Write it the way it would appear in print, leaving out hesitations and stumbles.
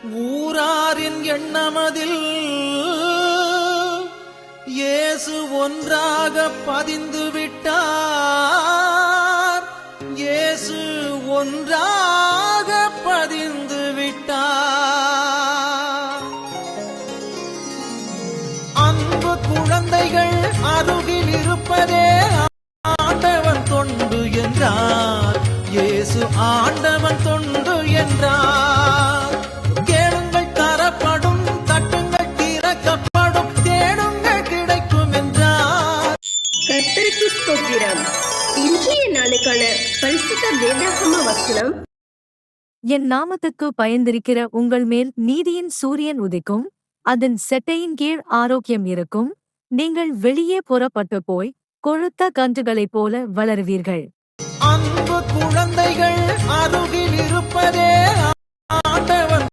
ஊராரின் எண்ணமதில் இயேசு ஒன்றாக பதிந்து விட்டார். இயேசு ஒன்றாக பதிந்து விட்டார். அன்பு குழந்தைகள் அருகில் இருப்பதே ஆண்டவன் தொண்டு என்றார். இயேசு ஆண்டவன் தொண்டு என்றார். கேளுங்கள் தரப்படும், தட்டுங்கள் திறக்கப்படும், தேடுங்கள் கிடைக்கும் என்றார். கர்த்தருக்கு ஸ்தோத்திரம். இன்றைய நாளுக்கான பரிசுத்த வேதாகம வசனம். என் நாமத்துக்கு பயந்திருக்கிற உங்கள் மேல் நீதியின் சூரியன் உதிக்கும், அதன் செட்டையின் கீழ் ஆரோக்கியம் இருக்கும். நீங்கள் வெளியே புறப்பட்டு போய் கொழுத்த கன்றுகளைப் போல வளருவீர்கள். அன்பு குழந்தைகள் அருகில் இருப்பதே